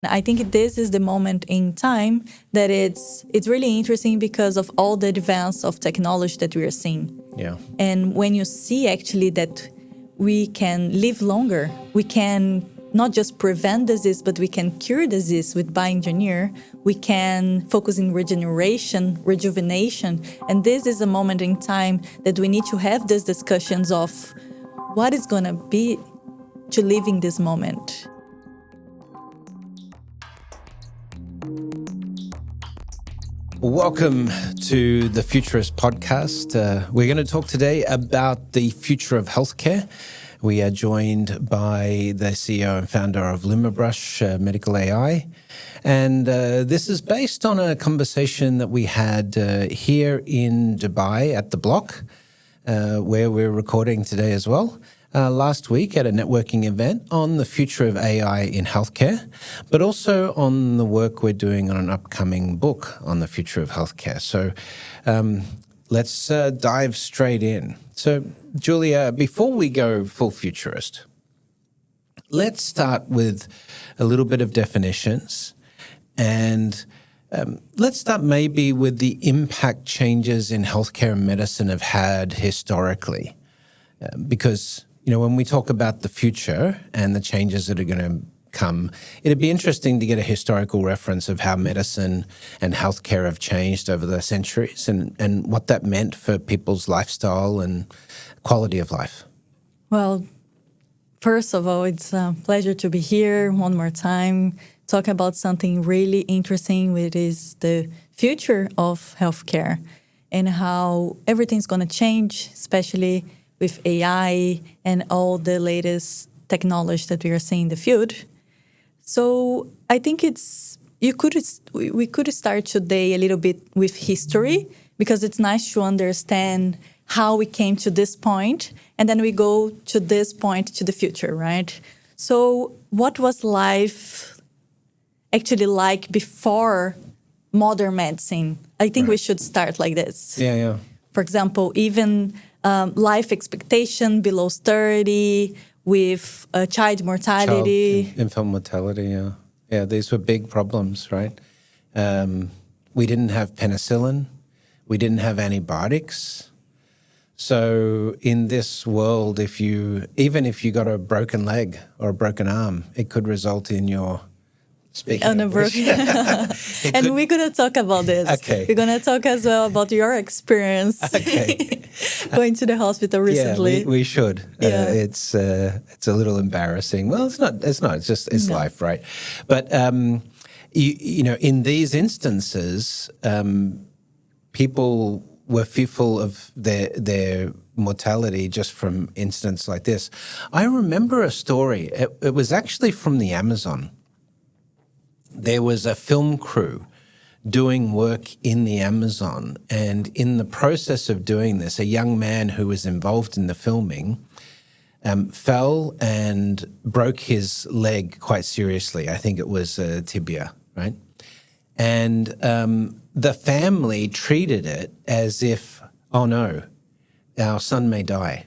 I think this is the moment in time that it's really interesting because of all the advance of technology that we are seeing. Yeah. And when you see actually that we can live longer, we can not just prevent disease, but we can cure disease with bioengineer. We can focus in regeneration, rejuvenation. And this is a moment in time that we need to have these discussions of what is going to be to live in this moment. Welcome to the Futurist podcast. We're going to talk today about the future of healthcare. We are joined by the CEO and founder of LumaBrush Medical AI. And this is based on a conversation that we had here in Dubai at the Block, where we're recording today as well. Last week at a networking event on the future of AI in healthcare, but also on the work we're doing on an upcoming book on the future of healthcare. So let's dive straight in. So Julia, before we go full futurist, let's start with a little bit of definitions and let's start maybe with the impact changes in healthcare and medicine have had historically, because when we talk about the future and the changes that are going to come, it'd be interesting to get a historical reference of how medicine and healthcare have changed over the centuries and what that meant for people's lifestyle and quality of life. Well, first of all, it's a pleasure to be here one more time, talk about something really interesting, which is the future of healthcare and how everything's going to change, especially with AI and all the latest technology that we are seeing in the field. So I think we could start today a little bit with history, because it's nice to understand how we came to this point, and then we go to this point to the future, right? So what was life actually like before modern medicine? I think we should start like this. Yeah. For example, even life expectation below 30, with child mortality. Infant mortality, yeah. Yeah, these were big problems, right? We didn't have penicillin. We didn't have antibiotics. So in this world, even if you got a broken leg or a broken arm, it could result in your And we're going to talk about this. Okay. We're going to talk as well about your experience going to the hospital recently. Yeah, we should. Yeah. It's a little embarrassing. Well, it's not. It's life, right? But in these instances, people were fearful of their mortality just from incidents like this. I remember a story. It was actually from the Amazon. There was a film crew doing work in the Amazon, and in the process of doing this, a young man who was involved in the filming fell and broke his leg quite seriously. I think it was a tibia, right? And the family treated it as if, oh no, our son may die.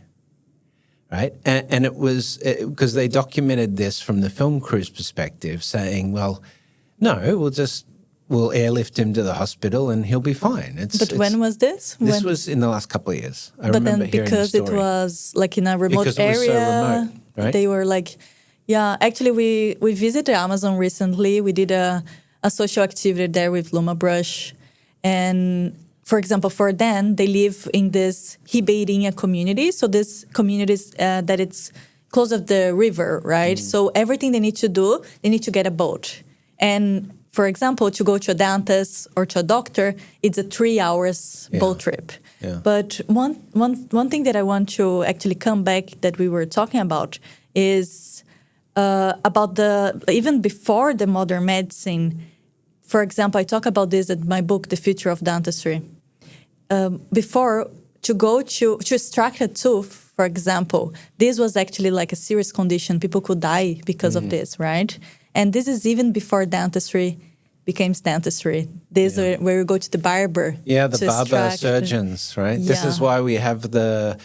Right. And it was because they documented this from the film crew's perspective, saying, well, no, we'll airlift him to the hospital and he'll be fine. But when was this? This was in the last couple of years. I remember then hearing the story. Because it was like in a remote because it area, was so remote, right? They were like, yeah, actually we visited Amazon recently. We did a social activity there with LumaBrush. And for example, for them, they live in this Ribeirinha community. So this community is that it's close of the river, right? So everything they need to do, they need to get a boat. And for example, to go to a dentist or to a doctor, it's a 3 hours boat trip. Yeah. But one thing that I want to actually come back that we were talking about is about even before the modern medicine. For example, I talk about this in my book, The Future of Dentistry. Before, to extract a tooth, for example, this was actually like a serious condition. People could die because of this, right? And this is even before dentistry became dentistry. These are where we go to the barber. Yeah, the to barber extract surgeons, right? This is Yeah. why we have the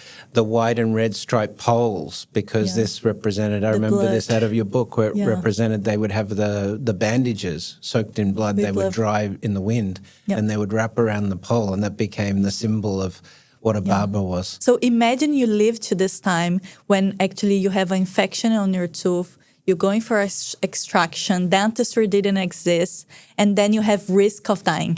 white and red striped poles, because Yeah. this represented, I The remember this blood. out of your book, where it Yeah. represented they would have the bandages soaked in blood, With they would blood. dry in the wind, Yep. and they would wrap around the pole, and that became the symbol of what a barber was. So imagine you live to this time when actually you have an infection on your tooth, you're going for extraction, dentistry didn't exist, and then you have risk of dying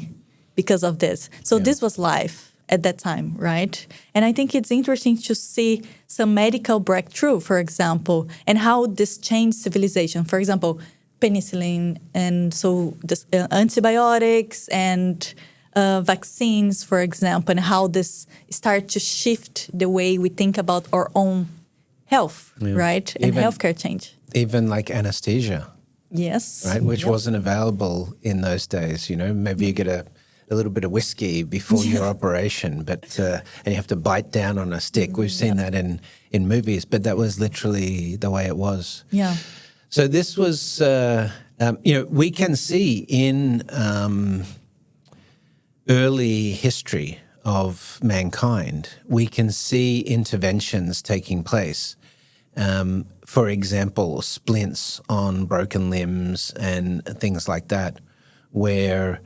because of this. So this was life at that time, right? And I think it's interesting to see some medical breakthrough, for example, and how this changed civilization. For example, penicillin, and so this, antibiotics and vaccines, for example, and how this start to shift the way we think about our own health, right? And healthcare change. Even like anesthesia, Yes. right? Which wasn't available in those days. You know, maybe you get a little bit of whiskey before your operation, but and you have to bite down on a stick. We've seen that in movies, but that was literally the way it was. Yeah. So this was, we can see in early history of mankind, we can see interventions taking place. For example, splints on broken limbs and things like that, where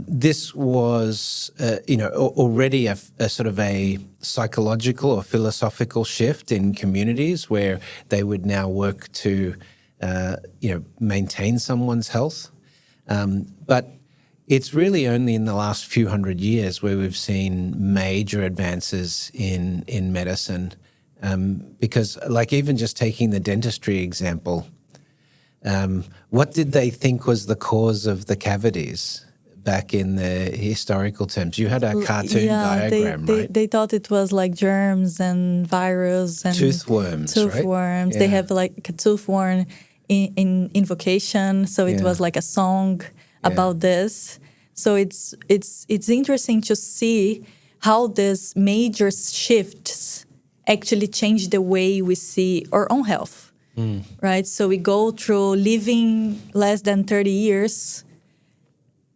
this was, already a sort of a psychological or philosophical shift in communities where they would now work to, maintain someone's health. But it's really only in the last few hundred years where we've seen major advances in medicine. Because, like, even just taking the dentistry example, what did they think was the cause of the cavities back in the historical terms? You had a cartoon diagram, right? They thought it was like germs and virus and Toothworms, right? They have like a toothworm in invocation, so it was like a song about this. So it's interesting to see how these major shifts actually change the way we see our own health, right? So we go through living less than 30 years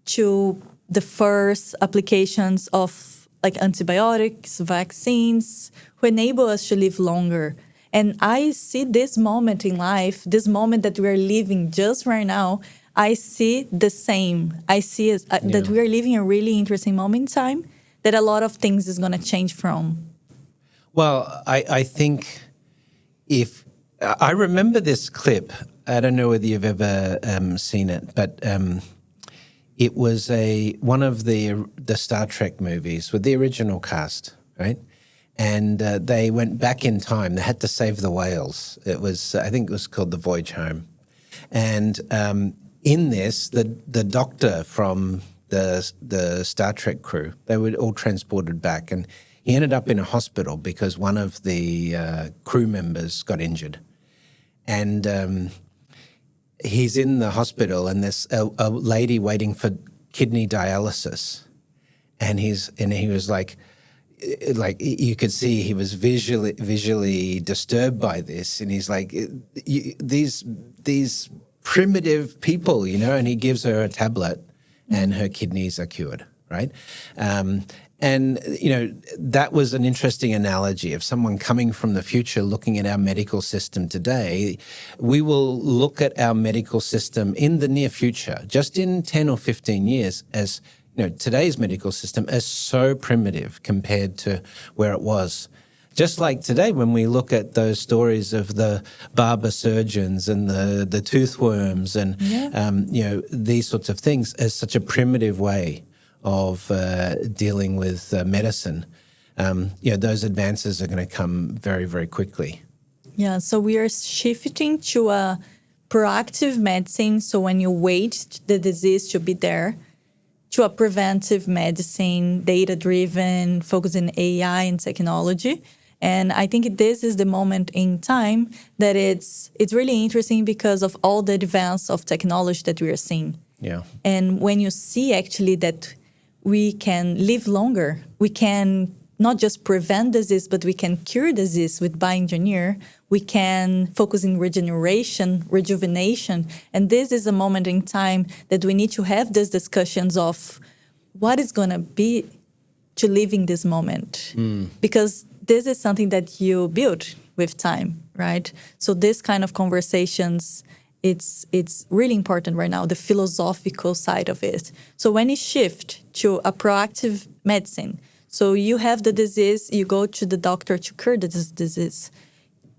to the first applications of like antibiotics, vaccines, who enable us to live longer. And I see this moment in life, this moment that we're living just right now, I see the same. I see that we are living a really interesting moment in time that a lot of things is going to change from. Well, I think if I remember this clip, I don't know whether you've ever seen it, but it was one of the Star Trek movies with the original cast, right? And they went back in time. They had to save the whales. It was, I think it was called The Voyage Home. And in this, the doctor from the Star Trek crew, they were all transported back, and he ended up in a hospital because one of the crew members got injured. And he's in the hospital, and there's a lady waiting for kidney dialysis. And he was like you could see he was visually disturbed by this. And he's like, these primitive people, and he gives her a tablet and her kidneys are cured, right? And, that was an interesting analogy of someone coming from the future looking at our medical system today. We will look at our medical system in the near future, just in 10 or 15 years, as today's medical system as so primitive compared to where it was. Just like today, when we look at those stories of the barber surgeons and the toothworms and, these sorts of things as such a primitive way of dealing with medicine, those advances are going to come very, very quickly. Yeah, so we are shifting to a proactive medicine. So when you wait the disease to be there, to a preventive medicine, data-driven, focusing on AI and technology. And I think this is the moment in time that it's really interesting because of all the advance of technology that we are seeing. Yeah. And when you see actually that we can live longer, we can not just prevent disease, but we can cure disease with bioengineer, we can focus in rejuvenation. And this is a moment in time that we need to have these discussions of what is going to be to live in this moment. Because this is something that you build with time, right? So this kind of conversations, it's really important right now, the philosophical side of it. So when you shift to a proactive medicine, so you have the disease, you go to the doctor to cure the disease.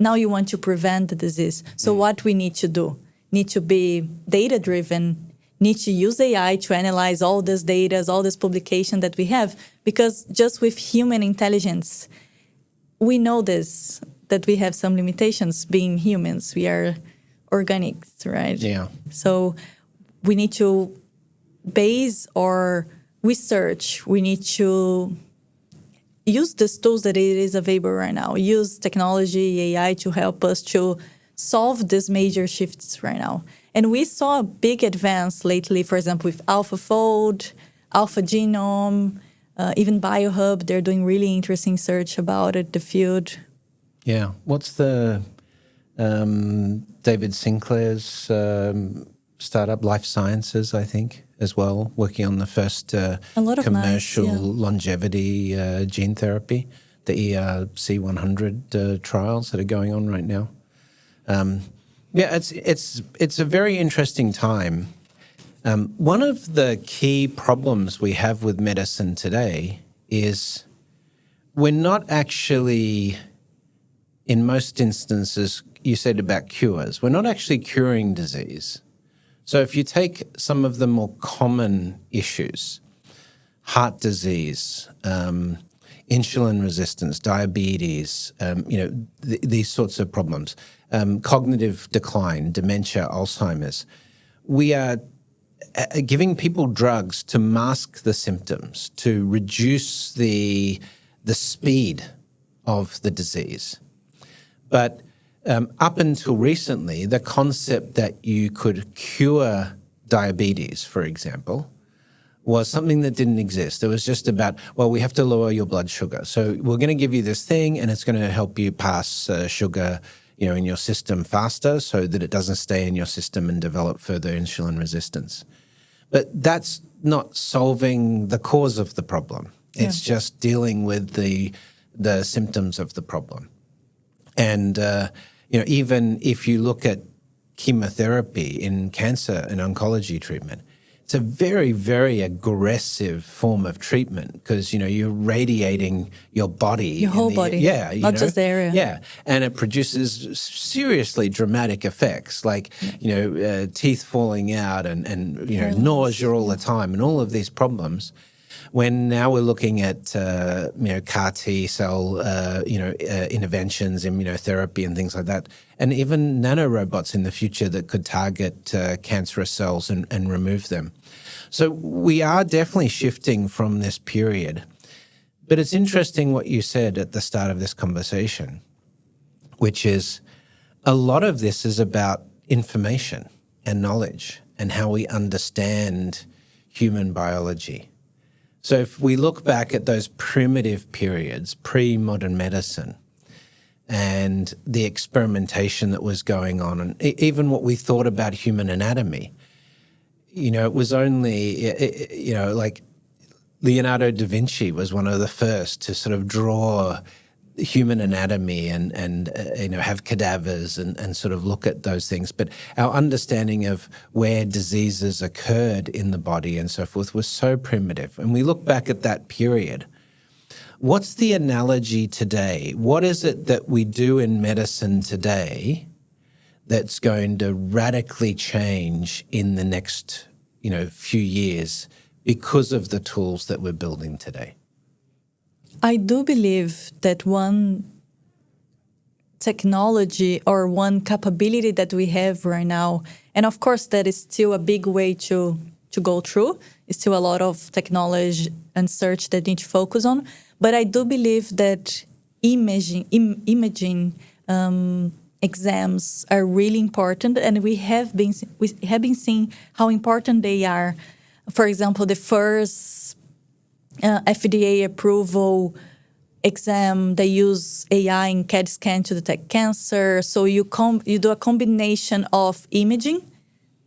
Now you want to prevent the disease. So what we need to do? Need to be data-driven, need to use AI to analyze all this data, all this publication that we have, because just with human intelligence, we know this, that we have some limitations being humans. We are organics, right? Yeah. So we need to base our research, we need to use the tools that it is available right now, use technology, AI to help us to solve these major shifts right now. And we saw a big advance lately, for example, with AlphaFold, Alpha Genome, even BioHub, they're doing really interesting search about it, the field. Yeah. What's the David Sinclair's startup, Life Sciences, I think, as well, working on the first commercial longevity gene therapy, the ERC-100 trials that are going on right now. It's a very interesting time. One of the key problems we have with medicine today is we're not actually, in most instances, you said about cures, we're not actually curing disease. So if you take some of the more common issues, heart disease, insulin resistance, diabetes, these sorts of problems, cognitive decline, dementia, Alzheimer's, we are giving people drugs to mask the symptoms, to reduce the speed of the disease. But up until recently, the concept that you could cure diabetes, for example, was something that didn't exist. It was just about, well, we have to lower your blood sugar. So we're going to give you this thing and it's going to help you pass sugar in your system faster so that it doesn't stay in your system and develop further insulin resistance. But that's not solving the cause of the problem. It's just dealing with the symptoms of the problem. And, even if you look at chemotherapy in cancer and oncology treatment, it's a very, very aggressive form of treatment because, you're radiating your body. Your whole body. Yeah. Not just the area. Yeah. And it produces seriously dramatic effects like, teeth falling out and nausea all the time and all of these problems. When now we're looking at, CAR T cell, interventions, immunotherapy and things like that, and even nanorobots in the future that could target cancerous cells and remove them. So we are definitely shifting from this period. But it's interesting what you said at the start of this conversation, which is a lot of this is about information and knowledge and how we understand human biology. So if we look back at those primitive periods, pre-modern medicine, and the experimentation that was going on, and even what we thought about human anatomy, it was only, like Leonardo da Vinci was one of the first to sort of draw human anatomy and have cadavers and sort of look at those things. But our understanding of where diseases occurred in the body and so forth was so primitive. And we look back at that period. What's the analogy today? What is it that we do in medicine today that's going to radically change in the next, few years because of the tools that we're building today? I do believe that one technology or one capability that we have right now, and of course that is still a big way to go through, it's still a lot of technology and search that need to focus on, but I do believe that imaging exams are really important, and we have been seeing how important they are. For example, the first FDA approval exam. They use AI in CAT scan to detect cancer. So you do a combination of imaging,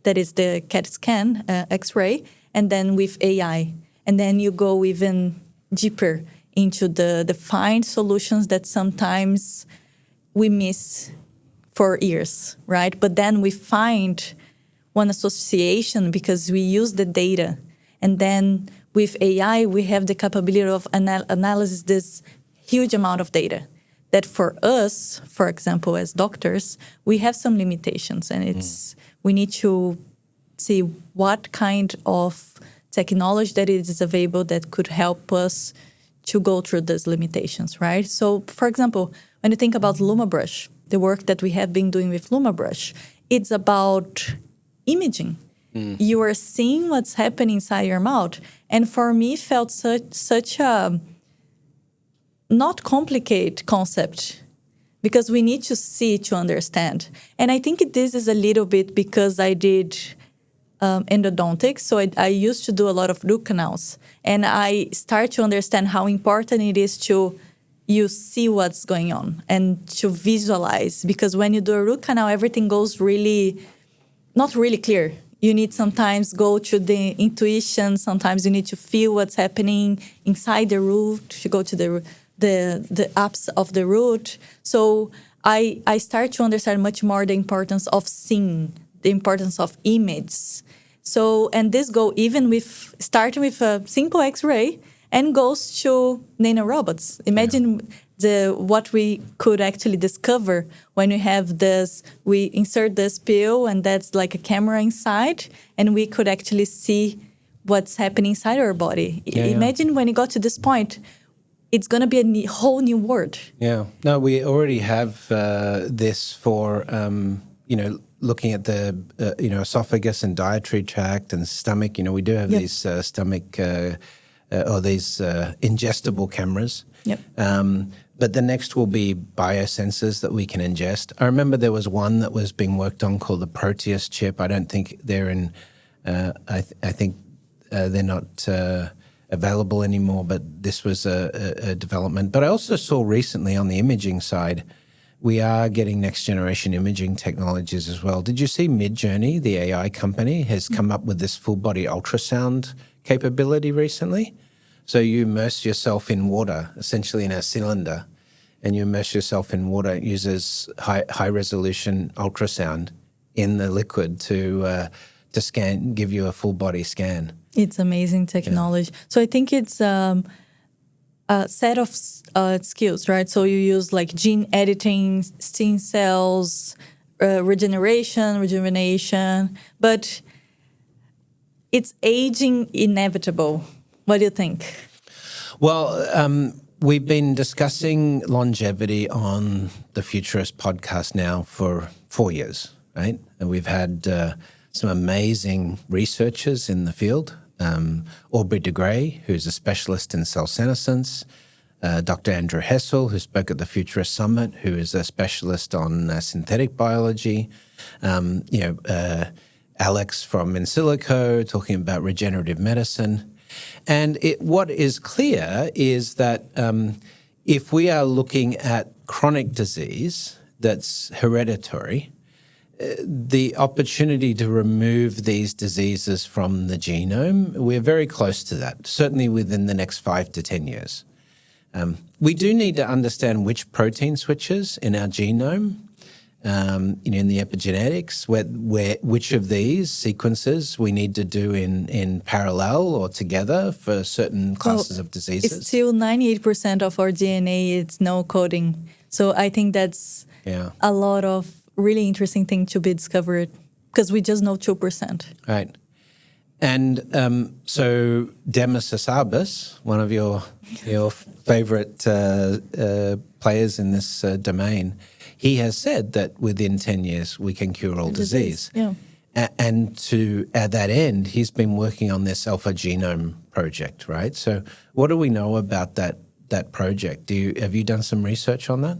that is the CAT scan, X-ray, and then with AI. And then you go even deeper into the fine solutions that sometimes we miss for years, right? But then we find one association because we use the data. And then with AI, we have the capability of analyze this huge amount of data that for us, for example, as doctors, we have some limitations. And we need to see what kind of technology that is available that could help us to go through these limitations, right? So, for example, when you think about LumaBrush, the work that we have been doing with LumaBrush, it's about imaging. You are seeing what's happening inside your mouth. And for me, it felt such a not complicated concept because we need to see to understand. And I think this is a little bit because I did endodontics. So I used to do a lot of root canals. And I start to understand how important it is to you see what's going on and to visualize. Because when you do a root canal, everything goes really, not really clear. You need sometimes go to the intuition. Sometimes you need to feel what's happening inside the root, to go to the ups of the root. So I start to understand much more the importance of seeing, the importance of image. So, and this go even with, starting with a simple X-ray and goes to nanorobots. Imagine what we could actually discover when we have this, we insert this pill and that's like a camera inside and we could actually see what's happening inside our body. Imagine when it got to this point, it's going to be a whole new world. Yeah. No, we already have this for, looking at the, esophagus and dietary tract and stomach. We do have these stomach or these ingestible cameras. Yep. But the next will be biosensors that we can ingest. I remember there was one that was being worked on called the Proteus chip. I don't think they're in, I think they're not available anymore, but this was a development. But I also saw recently on the imaging side, we are getting next generation imaging technologies as well. Did you see Midjourney, the AI company, has come up with this full body ultrasound capability recently? So you immerse yourself in water, essentially in a cylinder, and you immerse yourself in water. It uses high resolution ultrasound in the liquid to scan, give you a full body scan. It's amazing technology. Yeah. So I think it's a set of skills, right? So you use like gene editing, stem cells, rejuvenation, but it's aging inevitable. What do you think? Well, we've been discussing longevity on the Futurist podcast now for 4 years, right? And we've had some amazing researchers in the field. Aubrey de Grey, who's a specialist in cell senescence. Dr. Andrew Hessel, who spoke at the Futurist Summit, who is a specialist on synthetic biology. Alex from InSilico talking about regenerative medicine. And what is clear is that if we are looking at chronic disease that's hereditary, the opportunity to remove these diseases from the genome, we're very close to that, certainly within the next 5 to 10 years. We do need to understand which protein switches in our genome, in the epigenetics, which of these sequences we need to do in parallel or together for certain classes of diseases. It's still 98% of our DNA, it's no coding. So I think that's a lot of really interesting thing to be discovered because we just know 2%. Right. And so Demis Hassabis, one of your favorite players in this domain, he has said that within 10 years we can cure all disease. Yeah. And at that end, he's been working on this Alpha Genome project, right? So what do we know about that project? Have you done some research on that?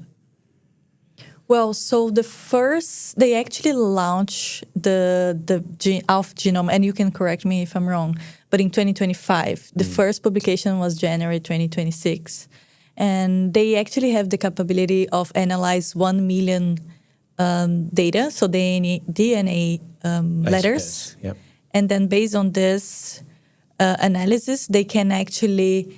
Well, so they actually launched the Alpha Genome, and you can correct me if I'm wrong, but in 2025. The first publication was January 2026. And they actually have the capability of analyze 1 million data, so DNA letters. Yep. And then based on this analysis, they can actually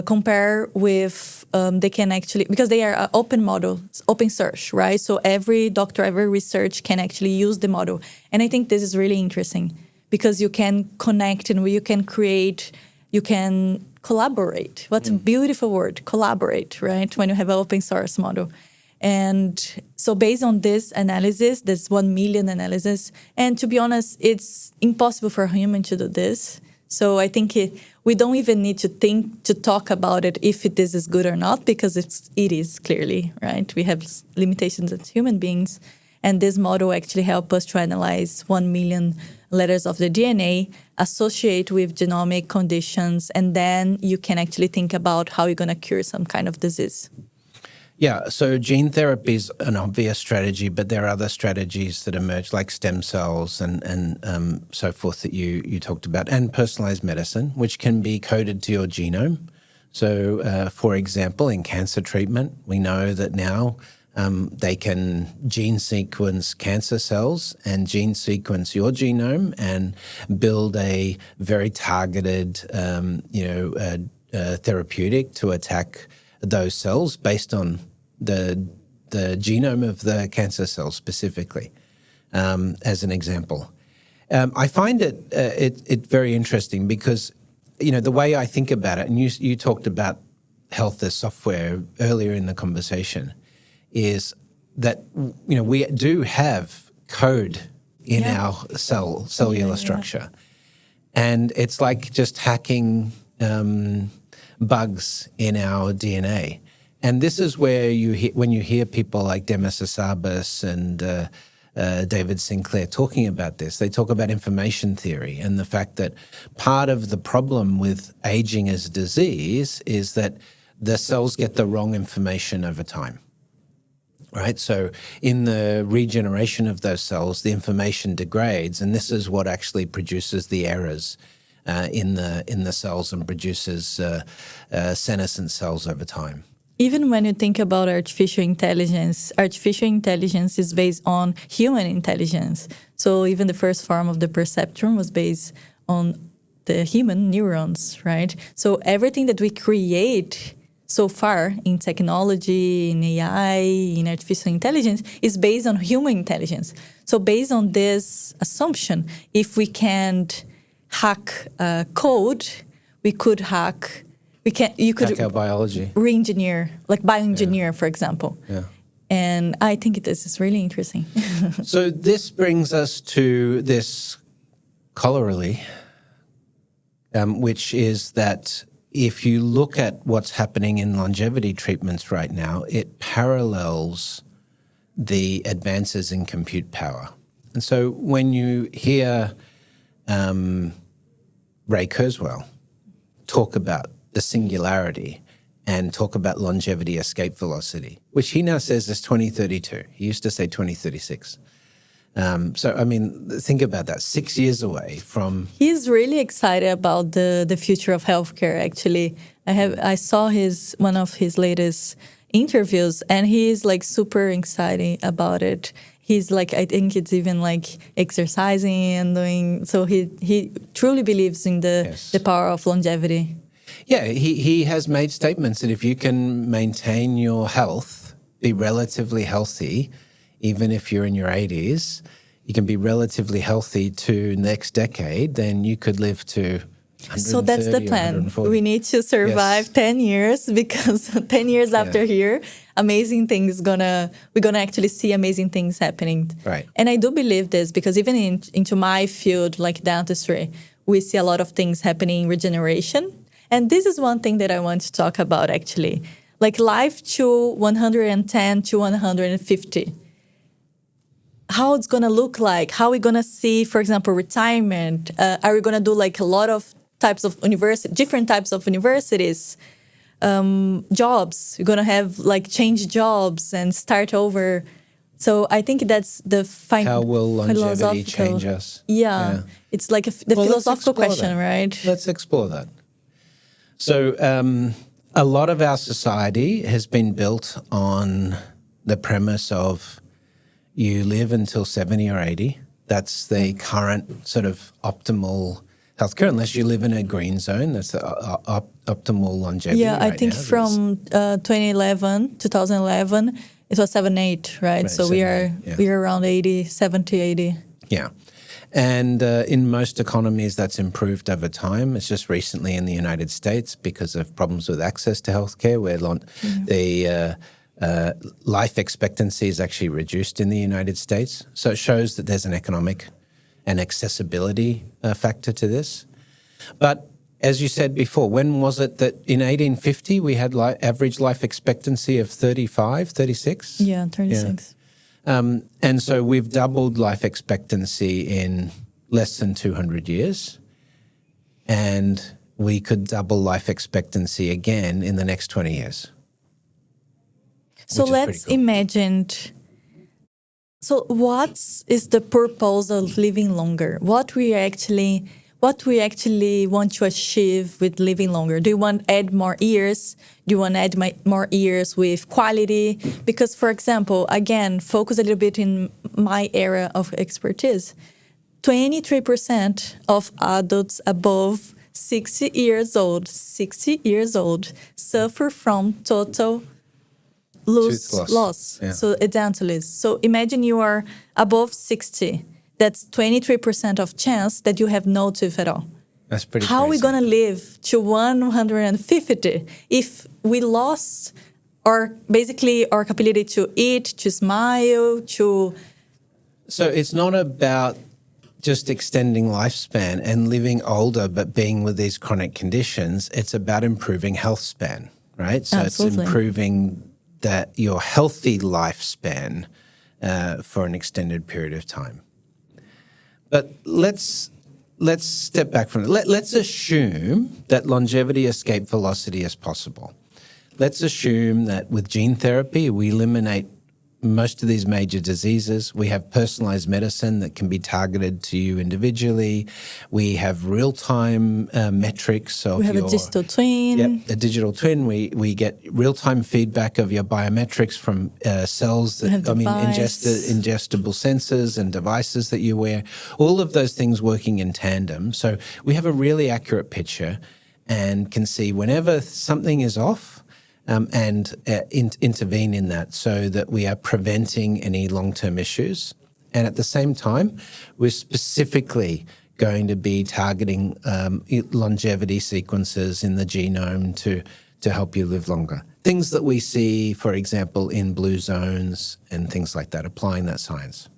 compare with, they can actually, because they are open models, open source, right? So every doctor, every research can actually use the model. And I think this is really interesting because you can connect and you can create, you can collaborate. What a beautiful word, collaborate, right? When you have an open source model. And so based on this analysis, this 1 million analysis, and to be honest, it's impossible for a human to do this. So I think we don't even need to talk about it if this is good or not, because it is clearly, right? We have limitations as human beings. And this model actually helps us to analyze 1 million letters of the DNA, associate with genomic conditions, and then you can actually think about how you're going to cure some kind of disease. Yeah, so gene therapy is an obvious strategy, but there are other strategies that emerge, like stem cells and so forth that you talked about, and personalized medicine, which can be coded to your genome. So, for example, in cancer treatment, we know that now they can gene sequence cancer cells and gene sequence your genome and build a very targeted, therapeutic to attack those cells based on the genome of the cancer cells specifically, as an example. I find it very interesting because, the way I think about it, and you talked about health as software earlier in the conversation, is that, we do have code in our cellular structure. And it's like just hacking bugs in our DNA. And this is where when you hear people like Demis Hassabis and David Sinclair talking about this, they talk about information theory and the fact that part of the problem with aging as a disease is that the cells get the wrong information over time. Right? So in the regeneration of those cells, the information degrades, and this is what actually produces the errors in the cells and produces senescent cells over time. Even when you think about artificial intelligence is based on human intelligence. So even the first form of the perceptron was based on the human neurons, right? So everything that we create so far in technology, in AI, in artificial intelligence is based on human intelligence. So based on this assumption, if we can't hack code, we could hack. You could hack our biology, re-engineer, like bioengineer, for example. Yeah. And I think this is really interesting. So this brings us to this corollary, which is that if you look at what's happening in longevity treatments right now, it parallels the advances in compute power. And so when you hear Ray Kurzweil talk about the singularity and talk about longevity escape velocity, which he now says is 2032. He used to say 2036. Think about that, 6 years away from... He's really excited about the future of healthcare, actually. I saw one of his latest interviews, and he's like super excited about it. He's like, I think it's even like exercising and doing... So he truly believes in the power of longevity. Yeah, he has made statements that if you can maintain your health, be relatively healthy, even if you're in your 80s, you can be relatively healthy to next decade, then you could live to 130. So that's the plan. We need to survive 10 years because 10 years after here, amazing things we're gonna actually see amazing things happening. Right. And I do believe this because even into my field, like dentistry, we see a lot of things happening in regeneration. And this is one thing that I want to talk about, actually. Like life to 110 to 150. How it's going to look like? How are we going to see, for example, retirement? Are we going to do like a lot of different types of universities, jobs? We're going to have like change jobs and start over. So I think that's how will longevity change us? Yeah. It's like the philosophical question, right? Let's explore that. So a lot of our society has been built on the premise of you live until 70 or 80. That's the current sort of optimal healthcare, unless you live in a green zone. That's the optimal longevity. Yeah, I right think now. from 2011, it was 78, right? So 78, we are around 80, 70, 80. Yeah. And in most economies, that's improved over time. It's just recently in the United States because of problems with access to healthcare, where the life expectancy is actually reduced in the United States. So it shows that there's an economic and accessibility factor to this. But as you said before, when was it that in 1850 we had average life expectancy of 35, 36? Yeah, 36. Yeah. And so we've doubled life expectancy in less than 200 years. And we could double life expectancy again in the next 20 years. So let's imagine. So what is the purpose of living longer? What we actually want to achieve with living longer? Do you want to add more years? Do you want to add more years with quality? Because, for example, again, focus a little bit in my area of expertise. 23% of adults above 60 years old suffer from total loss. Yeah. So dentalists. So imagine you are above 60. That's 23% of chance that you have no tooth at all. That's pretty How are we crazy. going to live to 150 if we lost basically our capability to eat, to smile, to... So it's not about just extending lifespan and living older, but being with these chronic conditions. It's about improving health span, right? So Absolutely. It's improving your healthy lifespan for an extended period of time. But let's step back from it. Let's assume that longevity escape velocity is possible. Let's assume that with gene therapy, we eliminate most of these major diseases. We have personalized medicine that can be targeted to you individually. We have real-time metrics of We have a digital twin. Yep, a digital twin. We get real-time feedback of your biometrics from cells that, ingestible sensors and devices that you wear. All of those things working in tandem. So we have a really accurate picture and can see whenever something is off, and intervene in that so that we are preventing any long-term issues. And at the same time, we're specifically going to be targeting longevity sequences in the genome to help you live longer. Things that we see, for example, in blue zones and things like that, applying that science.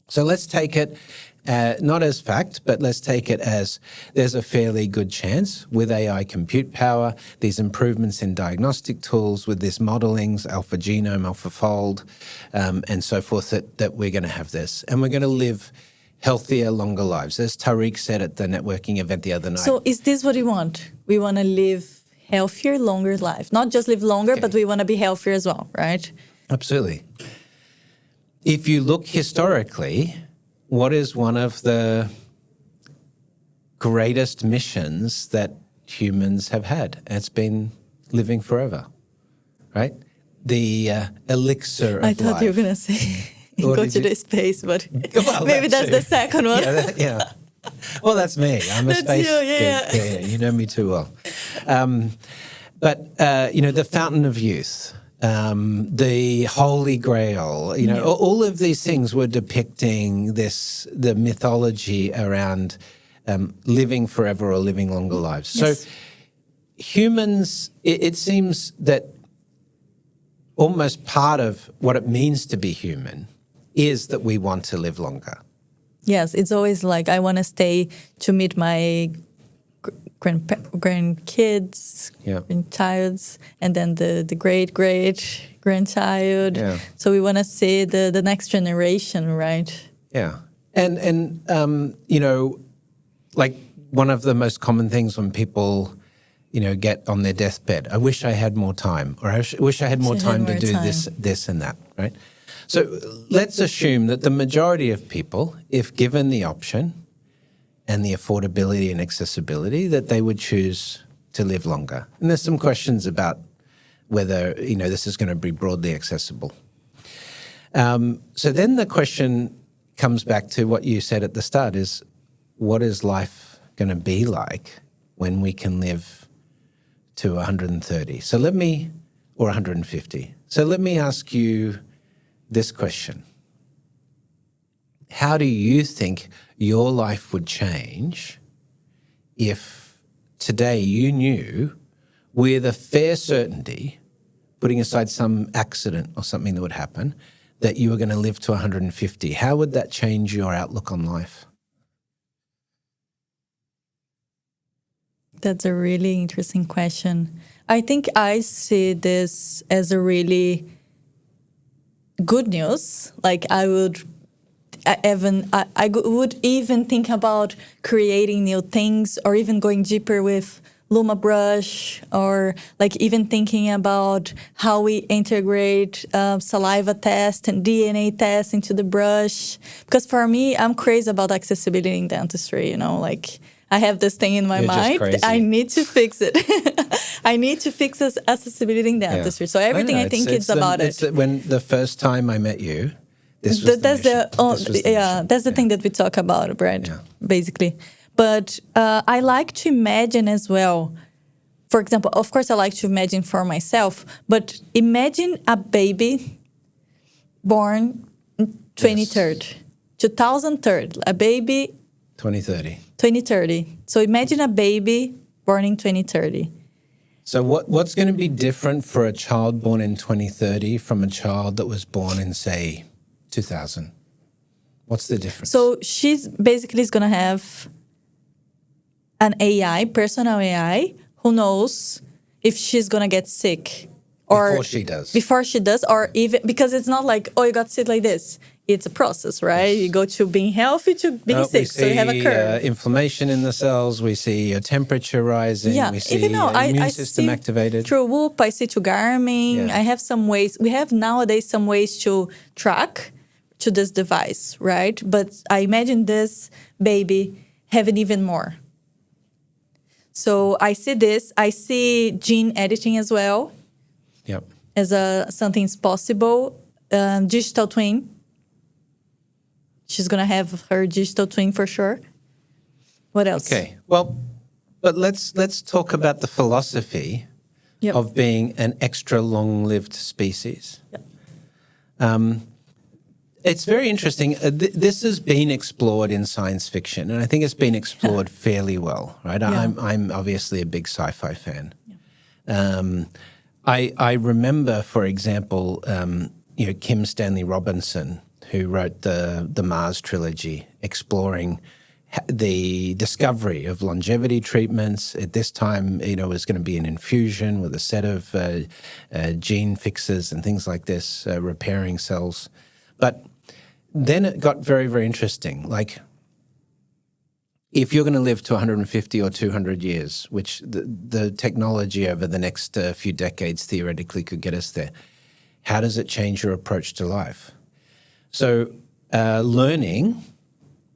So let's take it not as fact, but let's take it as there's a fairly good chance with AI compute power, these improvements in diagnostic tools, with this modeling, alpha genome, alpha fold, and so forth, that we're going to have this. And we're going to live healthier, longer lives. As Tariq said at the networking event the other night. So is this what we want? We want to live healthier, longer life. Not just live longer, but we want to be healthier as well, right? Absolutely. If you look historically, what is one of the greatest missions that humans have had? It's been living forever, right? The elixir of life. I thought you were going to say go to the space, but well, maybe that's the second one. Yeah. Well, that's me. I'm a That's space you, geek. yeah. You know me too well. But the fountain of youth, the Holy Grail, all of these things were depicting the mythology around living forever or living longer lives. Yes. So humans, it seems that almost part of what it means to be human is that we want to live longer. Yes, it's always like I want to stay to meet my grandkids, grandchilds, and then the great-great-grandchild. Yeah. So we want to see the next generation, right? Yeah. And like one of the most common things when people, get on their deathbed, I wish I had more time, or I wish I had more time to do this and that, right? So let's assume that the majority of people, if given the option and the affordability and accessibility, that they would choose to live longer. And there's some questions about whether, this is going to be broadly accessible. So then the question comes back to what you said at the start is, what is life going to be like when we can live to 130? Or 150. So let me ask you this question. How do you think your life would change if today you knew with a fair certainty, putting aside some accident or something that would happen, that you were going to live to 150? How would that change your outlook on life? That's a really interesting question. I think I see this as a really good news. Like I would even think about creating new things, or even going deeper with LumaBrush, or like even thinking about how we integrate saliva test and DNA test into the brush. Because for me, I'm crazy about accessibility in dentistry, like I have this thing in my mind. I need to fix it. I need to fix this accessibility in dentistry. So everything I think it's about it. When the first time I met you, that's the thing that we talk about, Brad, basically. But I like to imagine as well. For example, of course, I like to imagine for myself, but imagine a baby born in 2030, a baby 2030. So imagine a baby born in 2030. So what's going to be different for a child born in 2030 from a child that was born in, say, 2000? What's the difference? So she's basically is going to have an AI, personal AI, who knows if she's going to get sick. Or Before she does, or even, because it's not like, oh, you got sick like this. It's a process, right? You go to being healthy to being sick, so you have a curve. Inflammation in the cells, we see your temperature rising, we see immune system activated. Through Whoop, I see to Garmin. I have some ways. We have nowadays some ways to track to this device, right? But I imagine this baby having even more. So I see this. I see gene editing as well. Yep. As something's possible. Digital twin. She's going to have her digital twin for sure. What else? Okay. Well, but let's talk about the philosophy of being an extra long-lived species. Yep. It's very interesting. This has been explored in science fiction, and I think it's been explored fairly well, right? Yeah. I'm obviously a big sci-fi fan. Yeah. I remember, for example, Kim Stanley Robinson, who wrote the Mars trilogy, exploring the discovery of longevity treatments. At this time, it was going to be an infusion with a set of gene fixes and things like this, repairing cells. But then it got very, very interesting. Like, if you're going to live to 150 or 200 years, which the technology over the next few decades theoretically could get us there, how does it change your approach to life? So learning,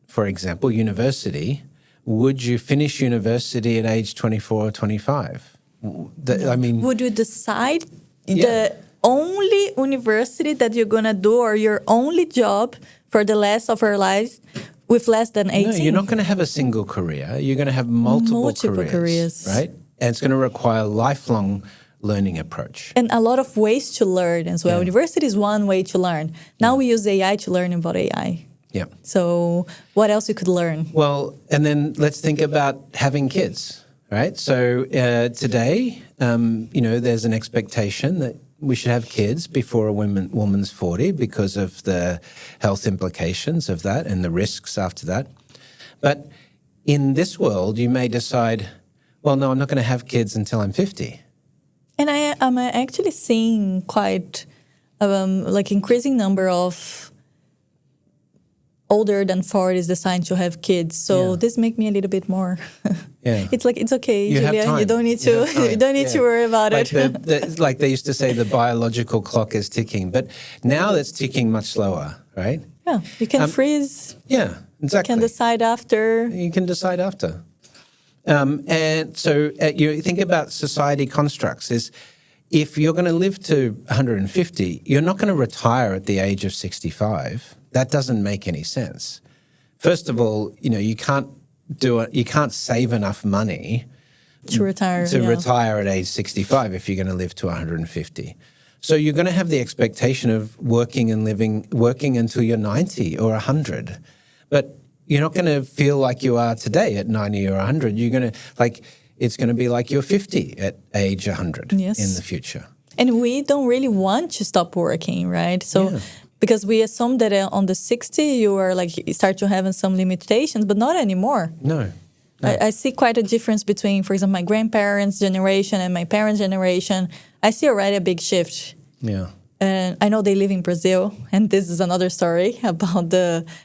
for example, university, would you finish university at age 24 or 25? Would you decide the only university that you're going to do, or your only job for the rest of your life with less than 18? No, you're not going to have a single career. You're going to have multiple careers, right? And it's going to require lifelong learning approach. And a lot of ways to learn as well. Yeah. University is one way to learn. Now we use AI to learn about AI. Yeah. So what else you could learn? Well, and then let's think about having kids, right? So today, there's an expectation that we should have kids before a woman's 40 because of the health implications of that and the risks after that. But in this world, you may decide, well, no, I'm not going to have kids until I'm 50. And I'm actually seeing quite increasing number of older than 40s deciding to have kids. So this makes me a little bit more. It's like, it's okay, Julia. You don't need to. You don't need to worry about it. Like they used to say, the biological clock is ticking, but now it's ticking much slower, right? Yeah, you can freeze. Yeah, exactly. You can decide after. You can decide after. And so you think about society constructs is if you're going to live to 150, you're not going to retire at the age of 65. That doesn't make any sense. First of all, you can't do it. You can't save enough money to retire retire at age 65 if you're going to live to 150. So you're going to have the expectation of working until you're 90 or 100. But you're not going to feel like you are today at 90 or 100. You're going to it's going to be like you're 50 at age 100 in the future. And we don't really want to stop working, right? So because we assume that on the 60 you start to having some limitations, but not anymore. No. I see quite a difference between, for example, my grandparents' generation and my parents' generation. I see already a big shift. Yeah. And I know they live in Brazil, and this is another story about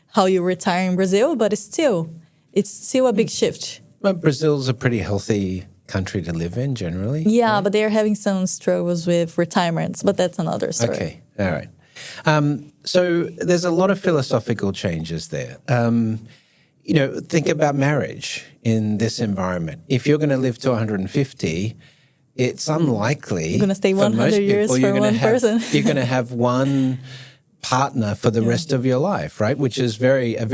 how you retire in Brazil, but it's still a big shift. But Brazil's a pretty healthy country to live in generally. Yeah, but they're having some struggles with retirements, but that's another story. Okay, all right. So there's a lot of philosophical changes there. Think about marriage in this environment. If you're going to live to 150, it's unlikely you're going to stay 100 years for one person. You're going to have one partner for the rest of your life, right? Which is I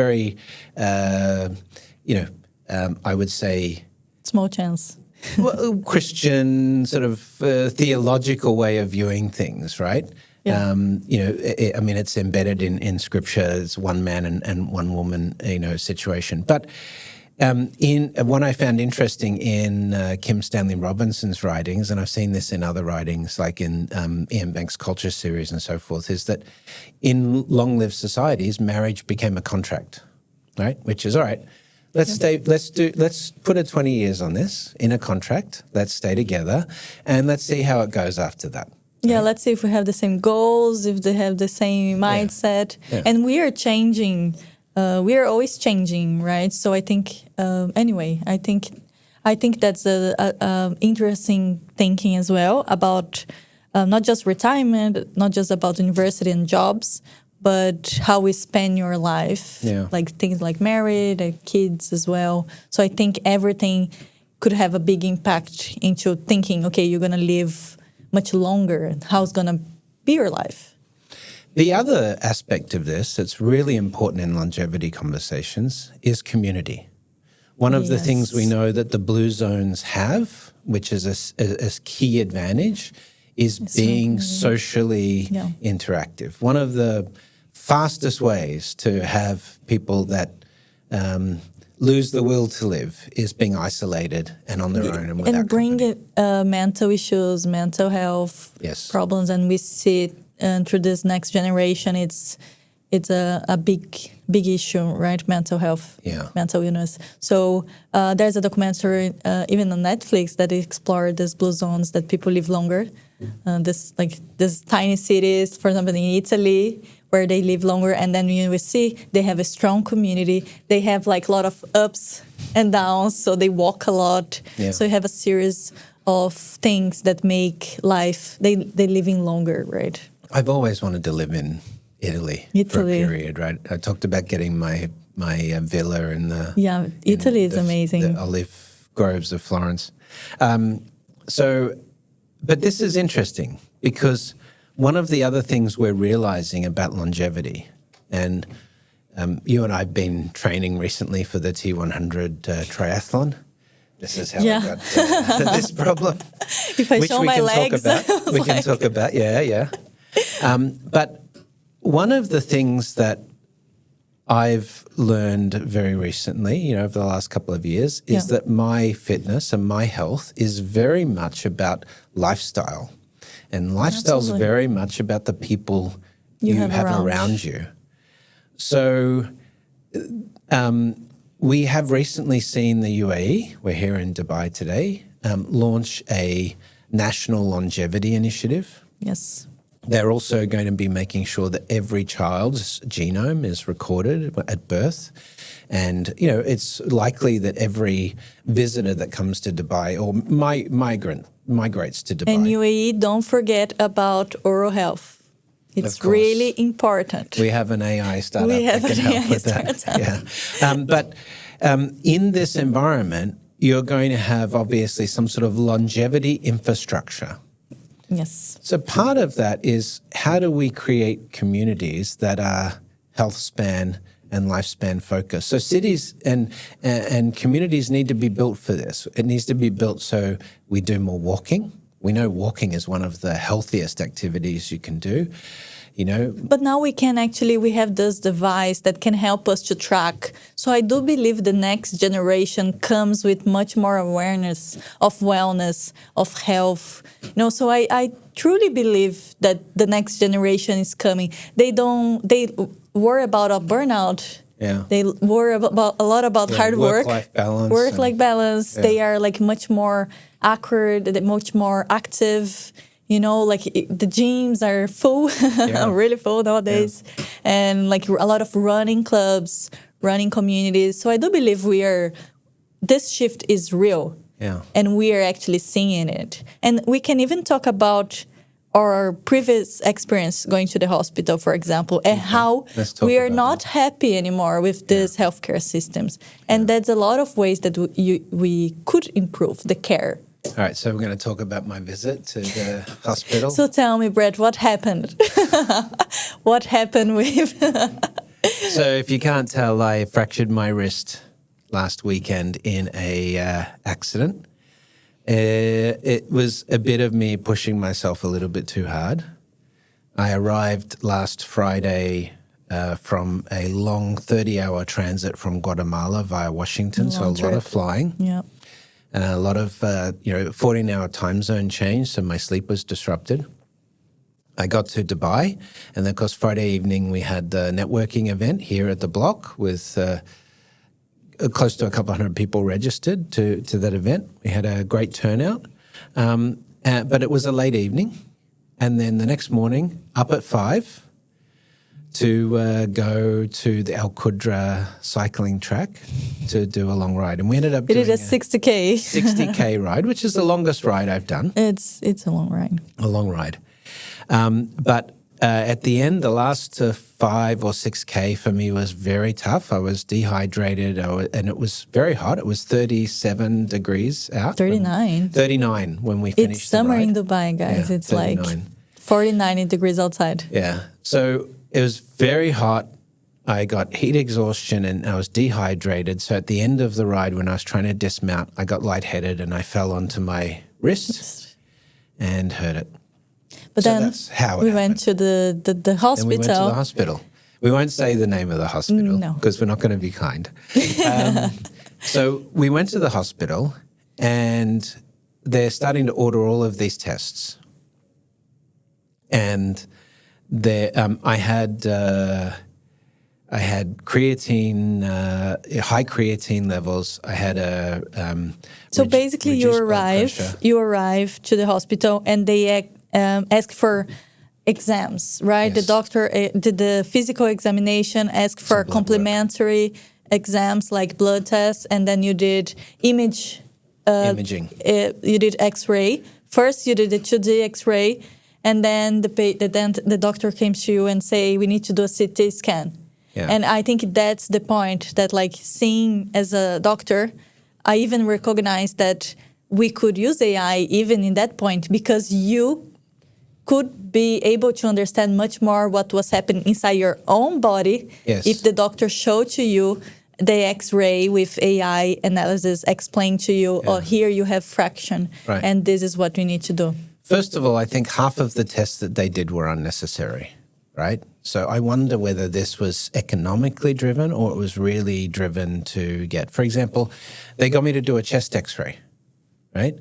would say small chance. Christian sort of theological way of viewing things, right? Yeah. It's embedded in Scripture. It's one man and one woman, situation. But what I found interesting in Kim Stanley Robinson's writings, and I've seen this in other writings, like in Ian Banks' Culture series and so forth, is that in long-lived societies, marriage became a contract, right? Which is all right. Let's put 20 years on this in a contract. Let's stay together, and let's see how it goes after that. Yeah, let's see if we have the same goals, if they have the same mindset. Yeah. And we are changing. We are always changing, right? So I think, I think that's a interesting thinking as well about not just retirement, not just about university and jobs, but how we spend your life, like things like marriage, like kids as well. So I think everything could have a big impact into thinking, okay, you're going to live much longer. How's going to be your life? The other aspect of this that's really important in longevity conversations is community. One of the things we know that the blue zones have, which is a key advantage, is being socially interactive. One of the fastest ways to have people that lose the will to live is being isolated and on their own and without bringing mental issues, mental health problems, and we see it through this next generation. It's a big issue, right? Mental health, mental illness. So there's a documentary even on Netflix that explored these blue zones that people live longer. This tiny cities, for example, in Italy, where they live longer, and then you will see they have a strong community. They have a lot of ups and downs, so they walk a lot. Yeah. So you have a series of things that make life, they living longer, right? I've always wanted to live in Italy. For a period, right? I talked about getting my villa in the Italy is amazing. The olive groves of Florence. But this is interesting because one of the other things we're realizing about longevity, and you and I have been training recently for the T100 triathlon. This is how I got this problem. If I show my legs. We can talk about, but one of the things that I've learned very recently, over the last couple of years, is that my fitness and my health is very much about lifestyle. And lifestyle is very much about the people you have around you. So we have recently seen the UAE, we're here in Dubai today, launch a national longevity initiative. Yes. They're also going to be making sure that every child's genome is recorded at birth. And, it's likely that every visitor that comes to Dubai or migrates to Dubai. And UAE, don't forget about oral health. It's really important. We have an AI startup that can help with that. Yeah. But in this environment, you're going to have obviously some sort of longevity infrastructure. Yes. So part of that is how do we create communities that are health span and lifespan focused? So cities and communities need to be built for this. It needs to be built so we do more walking. We know walking is one of the healthiest activities you can do. But now we have this device that can help us to track. So I do believe the next generation comes with much more awareness of wellness, of health. So I truly believe that the next generation is coming. They worry about a burnout. Yeah. They worry about a lot about hard work. Work-life balance. Work-life balance. Yeah. They are much more accurate, much more active. The gyms are full, really full nowadays. Yeah. And a lot of running clubs, running communities. So I do believe this shift is real. Yeah. And we are actually seeing it. And we can even talk about our previous experience going to the hospital, for example, and how we are not happy anymore with these healthcare systems. And that's a lot of ways that we could improve the care. All right, so we're going to talk about my visit to the hospital. So tell me, Brett, what happened? What happened with... So if you can't tell, I fractured my wrist last weekend in a accident. It was a bit of me pushing myself a little bit too hard. I arrived last Friday from a long 30-hour transit from Guatemala via Washington, so a lot of flying. Yeah. A lot of, 14-hour time zone change, so my sleep was disrupted. I got to Dubai, and then, of course, Friday evening we had the networking event here at the block with close to a couple hundred people registered to that event. We had a great turnout, but it was a late evening. And then the next morning, up at 5 to go to the Al Qudra cycling track to do a long ride. And we ended up doing a 60K. 60K ride, which is the longest ride I've done. It's a long ride. A long ride. But at the end, the last 5 or 6K for me was very tough. I was dehydrated and it was very hot. It was 37 degrees out. 39. 39 when we finished It's summer the ride. in Dubai, guys. Yeah, it's 39. 49 degrees outside. Yeah. So it was very hot. I got heat exhaustion and I was dehydrated. So at the end of the ride, when I was trying to dismount, I got lightheaded and I fell onto my wrist and hurt it. But so then that's how we went to the hospital. Then we went to the hospital. We won't say the name of the hospital because we're not going to be kind. So we went to the hospital and they're starting to order all of these tests. And I had creatine, high creatine levels. I had so basically, you arrive to the hospital, and they ask for exams, right? Yes. The doctor did the physical examination, asked for complementary exams like blood tests, and then you did imaging. You did X-ray. First, you did the 2D X-ray. And then the doctor came to you and say, we need to do a CT scan. Yeah. And I think that's the point that seeing as a doctor, I even recognized that we could use AI even in that point because you could be able to understand much more what was happening inside your own body. Yes. If the doctor showed to you the X-ray with AI analysis, explain to you, here you have fraction, right. And this is what we need to do. First of all, I think half of the tests that they did were unnecessary, right? So I wonder whether this was economically driven or it was really driven to get, for example, they got me to do a chest X-ray, right?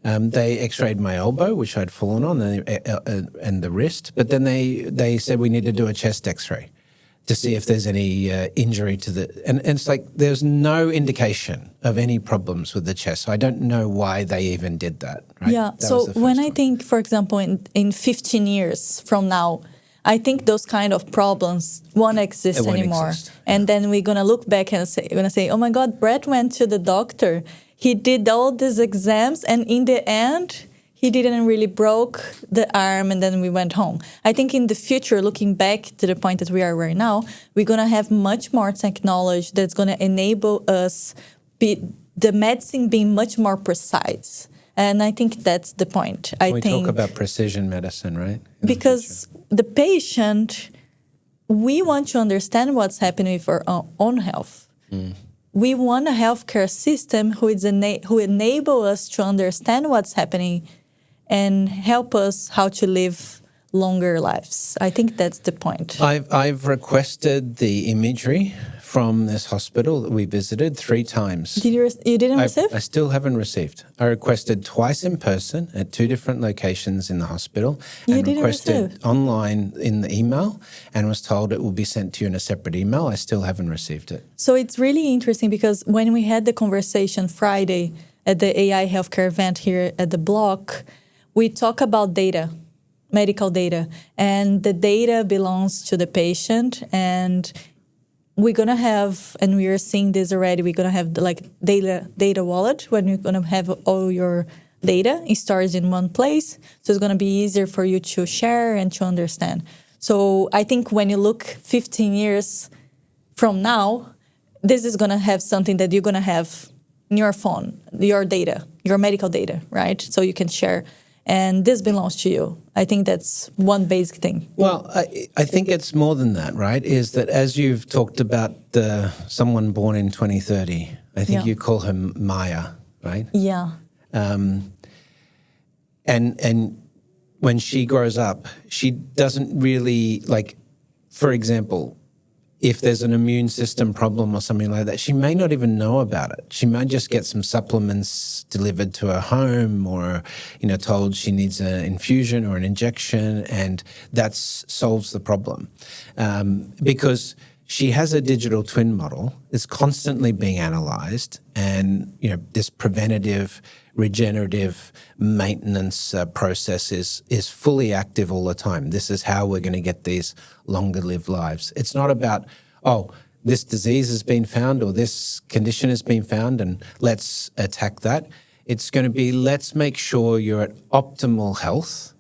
They X-rayed my elbow, which I'd fallen on, and the wrist. But then they said we need to do a chest X-ray to see if there's any injury to the... And it's like there's no indication of any problems with the chest. So I don't know why they even did that, right? Yeah, so when I think, for example, in 15 years from now, I think those kind of problems won't exist anymore. And then we're going to look back and say, oh my God, Brett went to the doctor. He did all these exams, and in the end, he didn't really broke the arm, and then we went home. I think in the future, looking back to the point that we are right now, we're going to have much more technology that's going to enable us the medicine being much more precise. And I think that's the point. We talk about precision medicine, right? Because the patient, we want to understand what's happening with our own health. We want a healthcare system who enable us to understand what's happening and help us how to live longer lives. I think that's the point. I've requested the imagery from this hospital that we visited 3 times. You didn't receive? I still haven't received. I requested twice in person at 2 different locations in the hospital, and requested online in the email, and was told it will be sent to you in a separate email. I still haven't received it. So it's really interesting because when we had the conversation Friday at the AI healthcare event here at the block, we talk about data, medical data, and the data belongs to the patient, and we're going to have, and we are seeing this already, we're going to have like data wallet when you're going to have all your data stored in one place. So it's going to be easier for you to share and to understand. So I think when you look 15 years from now, this is going to have something that you're going to have in your phone, your data, your medical data, right? So you can share. And this belongs to you. I think that's one basic thing. Well, I think it's more than that, right? Is that as you've talked about someone born in 2030, I think you call her Maya, right? Yeah. And when she grows up, she doesn't really, like, for example, if there's an immune system problem or something like that, she may not even know about it. She might just get some supplements delivered to her home, or, told she needs an infusion or an injection, and that solves the problem. Because she has a digital twin model. It's constantly being analyzed, and, this preventative, regenerative maintenance process is fully active all the time. This is how we're going to get these longer lived lives. It's not about, this disease has been found or this condition has been found and let's attack that. It's going to be, let's make sure you're at optimal health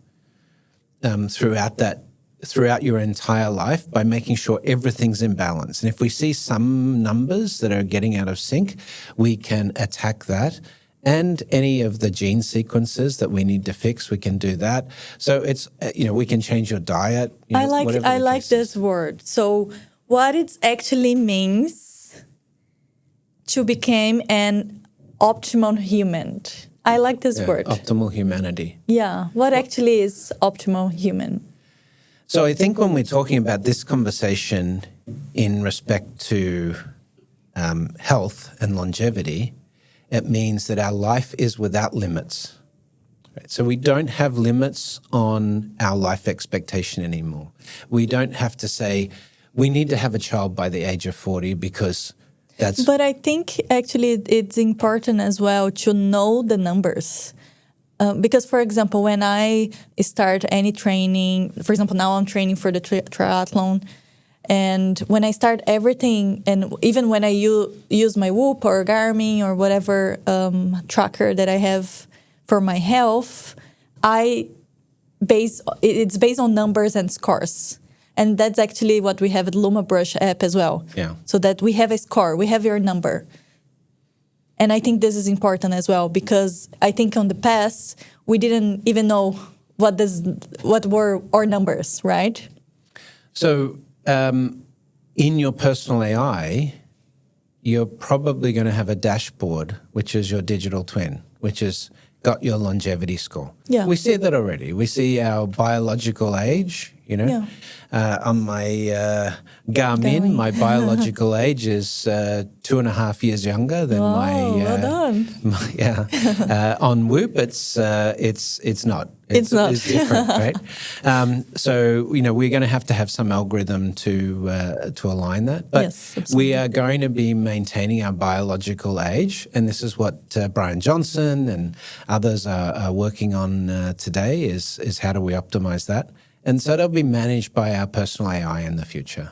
throughout your entire life by making sure everything's in balance. And if we see some numbers that are getting out of sync, we can attack that. And any of the gene sequences that we need to fix, we can do that. So it's, we can change your diet. I like this word. So what it actually means to become an optimal human. I like this word. Optimal humanity. Yeah. What actually is optimal human? So I think when we're talking about this conversation in respect to health and longevity, it means that our life is without limits. Right? So we don't have limits on our life expectation anymore. We don't have to say, we need to have a child by the age of 40 because that's... But I think actually it's important as well to know the numbers. Because, for example, when I start any training, for example, now I'm training for the triathlon, and when I start everything, and even when I use my Whoop or Garmin or whatever tracker that I have for my health, it's based on numbers and scores. And that's actually what we have at LumaBrush app as well. Yeah. So that we have a score, we have your number. And I think this is important as well, because I think in the past, we didn't even know what were our numbers, right? So in your personal AI, you're probably going to have a dashboard, which is your digital twin, which has got your longevity score. Yeah. We see that already. We see our biological age, on my Garmin, my biological age is 2.5 years younger than well done. On Whoop, it's not. It's not. It's different, right? So we're going to have some algorithm to align that. But yes, we are going to be maintaining our biological age, and this is what Brian Johnson and others are working on today. Is how do we optimize that? And so it'll be managed by our personal AI in the future.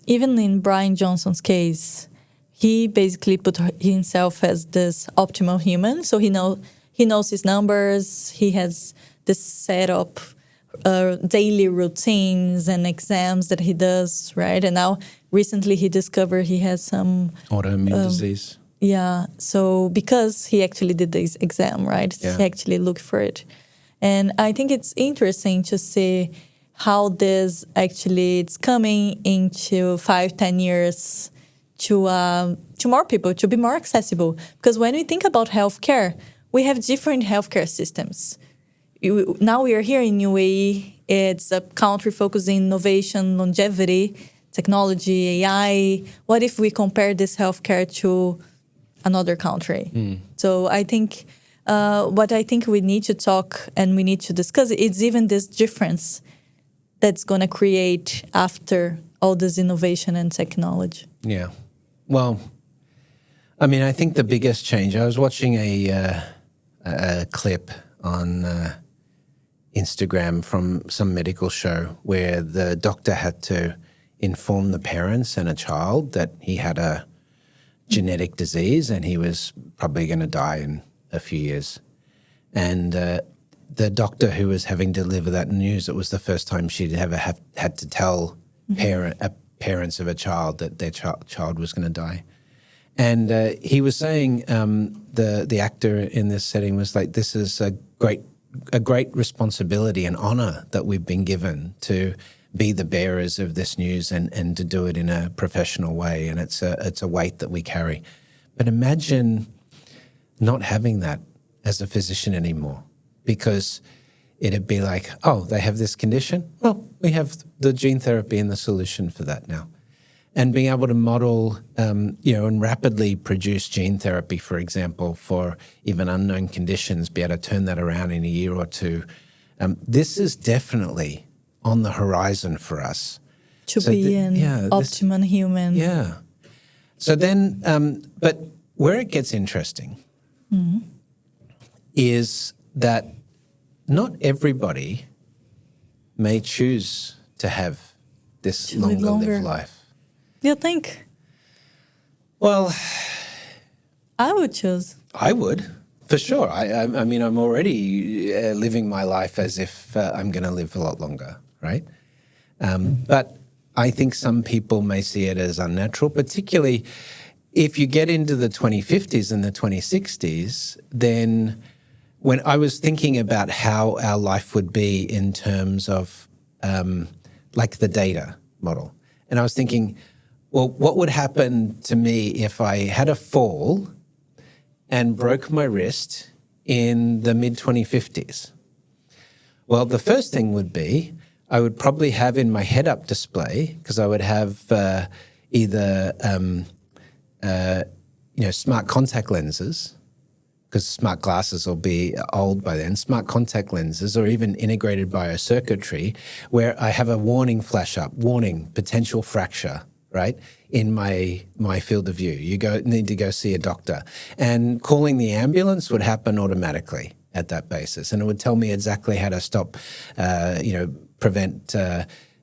Even in Brian Johnson's case, he basically put himself as this optimal human. So he knows his numbers. He has this set up daily routines and exams that he does, right? And now recently he discovered he has some autoimmune disease. Yeah. So because he actually did this exam, right? Yeah. He actually looked for it. And I think it's interesting to see how this actually it's coming into 5, 10 years to more people, to be more accessible. Because when we think about healthcare, we have different healthcare systems. Now we are here in UAE. It's a country focused in innovation, longevity, technology, AI. What if we compare this healthcare to another country? So I think what I think we need to talk and we need to discuss is even this difference that's going to create after all this innovation and technology. Yeah. Well, I mean, I think the biggest change, I was watching a clip on Instagram from some medical show where the doctor had to inform the parents and a child that he had a genetic disease and he was probably going to die in a few years. And the doctor who was having to deliver that news, it was the first time she'd ever had to tell parents of a child that their child was going to die. And he was saying, the actor in this setting was like, this is a great responsibility and honor that we've been given to be the bearers of this news and to do it in a professional way. And it's a weight that we carry. But imagine not having that as a physician anymore, because it'd be like, oh, they have this condition? Well, we have the gene therapy and the solution for that now. And being able to model, and rapidly produce gene therapy, for example, for even unknown conditions, be able to turn that around in a year or two. This is definitely on the horizon for us. To be an optimum human. Yeah. So then, but where it gets interesting is that not everybody may choose to have this longer live life. You think? Well, I would choose. I would, for sure. I mean, I'm already living my life as if I'm going to live a lot longer, right? But I think some people may see it as unnatural, particularly if you get into the 2050s and the 2060s, then when I was thinking about how our life would be in terms of like the data model, and I was thinking, well, what would happen to me if I had a fall and broke my wrist in the mid-2050s? Well, the first thing would be I would probably have in my head-up display, because I would have either smart contact lenses, because smart glasses will be old by then, smart contact lenses, or even integrated biocircuitry, where I have a warning flash up, warning, potential fracture, right, in my field of view. You need to go see a doctor. And calling the ambulance would happen automatically at that basis. And it would tell me exactly how to stop, prevent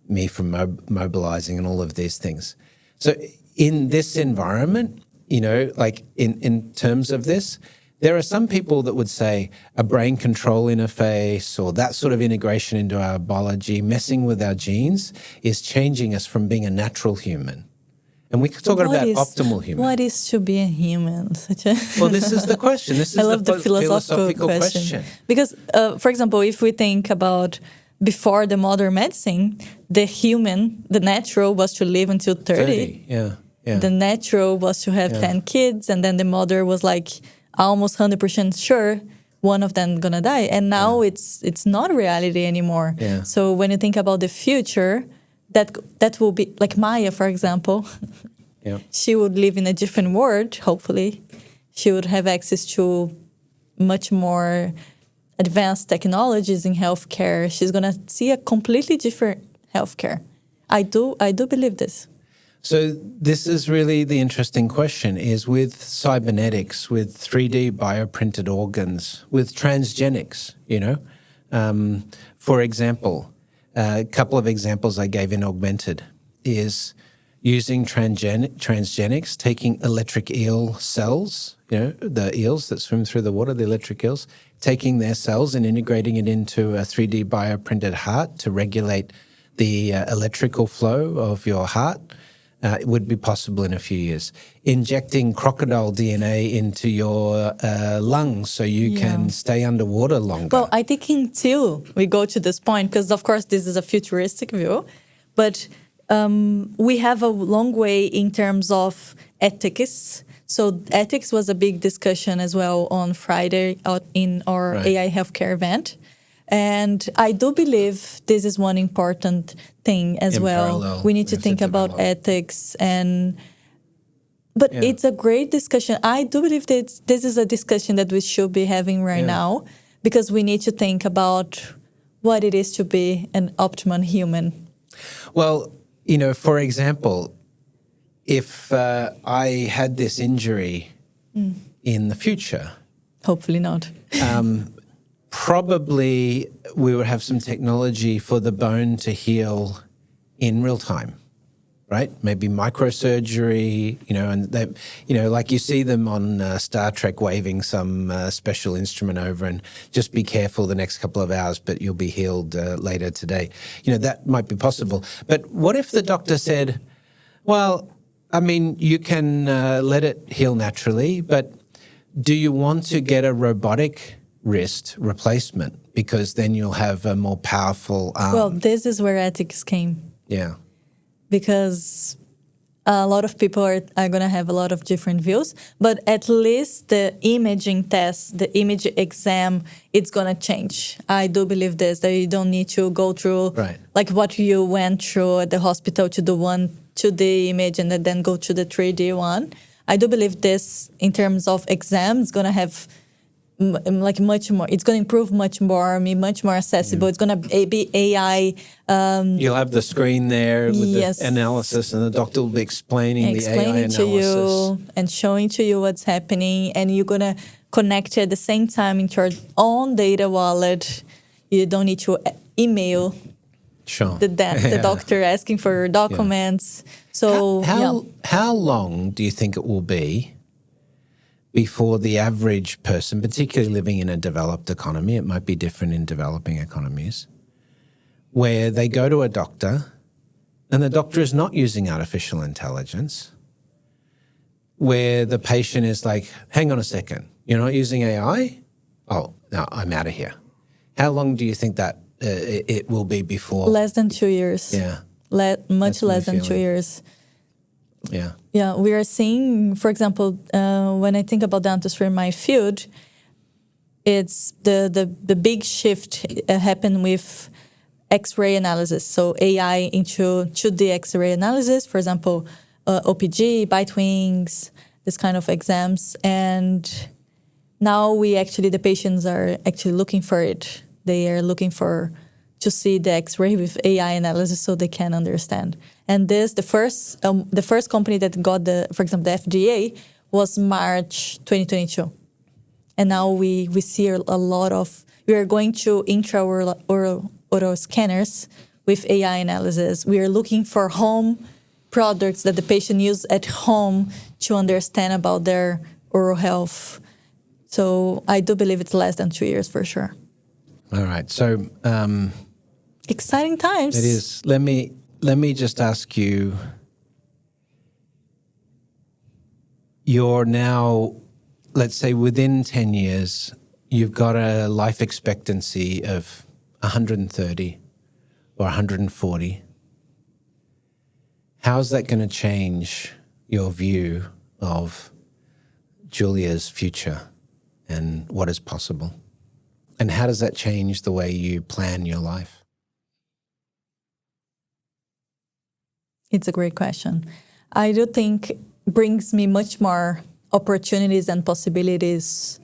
me from mobilizing and all of these things. So in this environment, like in terms of this, there are some people that would say a brain control interface or that sort of integration into our biology, messing with our genes, is changing us from being a natural human. And we're talking about optimal human. What is to be a human? Well, this is the question. This is I love the philosophical question. Because, for example, if we think about before the modern medicine, the human, the natural was to live until 30. Yeah. The natural was to have 10 kids, and then the mother was like almost 100% sure one of them gonna die. And now it's not reality anymore. Yeah. So when you think about the future, that will be like Maya, for example. Yeah. She would live in a different world, hopefully. She would have access to much more advanced technologies in healthcare. She's gonna see a completely different healthcare. I do believe this. So this is really the interesting question, is with cybernetics, with 3D bioprinted organs, with transgenics, for example, a couple of examples I gave in Augmented is using transgenics, taking electric eel cells, the eels that swim through the water, the electric eels, taking their cells and integrating it into a 3D bioprinted heart to regulate the electrical flow of your heart. would be possible in a few years. Injecting crocodile DNA into your lungs so you can stay underwater longer. Well, I think until we go to this point, because of course this is a futuristic view, but we have a long way in terms of ethics. So ethics was a big discussion as well on Friday out in our AI healthcare event. And I do believe this is one important thing as well. Parallel, we need to think about ethics but it's a great discussion. I do believe that this is a discussion that we should be having right now, because we need to think about what it is to be an optimum human. Well, for example, if I had this injury in the future, hopefully not. Probably we would have some technology for the bone to heal in real time, right? Maybe microsurgery, and they, like you see them on Star Trek waving some special instrument over, and just be careful the next couple of hours, but you'll be healed later today. That might be possible. But what if the doctor said, well, I mean, you can let it heal naturally, but do you want to get a robotic wrist replacement, because then you'll have a more powerful arm? Well, this is where ethics came. Yeah. Because a lot of people are going to have a lot of different views, but at least the imaging test, the image exam, it's going to change. I do believe this, that you don't need to go through like what you went through at the hospital to do 2D image and then go to the 3D one. I do believe this in terms of exams going to have like much more, it's going to improve much more, be much more accessible. It's going to be AI. You'll have the screen there with the analysis, and the doctor will be explaining the AI analysis to you and showing to you what's happening, and you're going to connect at the same time into your own data wallet. You don't need to email the doctor asking for your documents. So how long do you think it will be before the average person, particularly living in a developed economy, it might be different in developing economies, where they go to a doctor and the doctor is not using artificial intelligence, where the patient is like, hang on a second, you're not using AI? Oh, no, I'm out of here. How long do you think that it will be before? Less than 2 years. Yeah. Much less than 2 years. Yeah. Yeah, we are seeing, for example, when I think about dentistry in my field, it's the big shift happened with X-ray analysis. So AI into 2D X-ray analysis, for example, OPG, bite wings, this kind of exams. And now the patients are actually looking for it. They are looking to see the X-ray with AI analysis so they can understand. And the first company that got for example, the FDA was March 2022. And now we see a lot we are going to intraoral scanners with AI analysis. We are looking for home products that the patient use at home to understand about their oral health. So I do believe it's less than 2 years for sure. All right. So exciting times. It is. Let me just ask you, you're now, let's say within 10 years, you've got a life expectancy of 130 or 140. How's that going to change your view of Julia's future and what is possible? And how does that change the way you plan your life? It's a great question. I do think brings me much more opportunities and possibilities.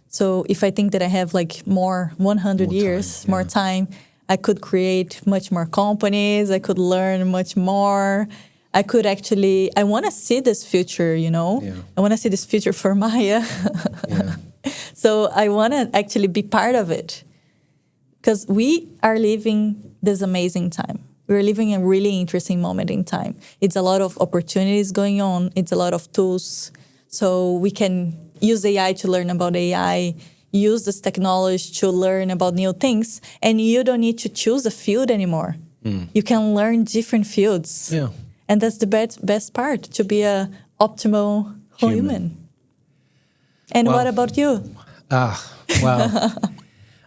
So if I think that I have like more 100 years, more time, I could create much more companies. I could learn much more. I want to see this future, I want to see this future for Maya. So I want to actually be part of it, because we are living this amazing time. We're living a really interesting moment in time. It's a lot of opportunities going on. It's a lot of tools. So we can use AI to learn about AI, use this technology to learn about new things, and you don't need to choose a field anymore. You can learn different fields. Yeah. And that's the best part, to be a optimal human. And what about you? Well,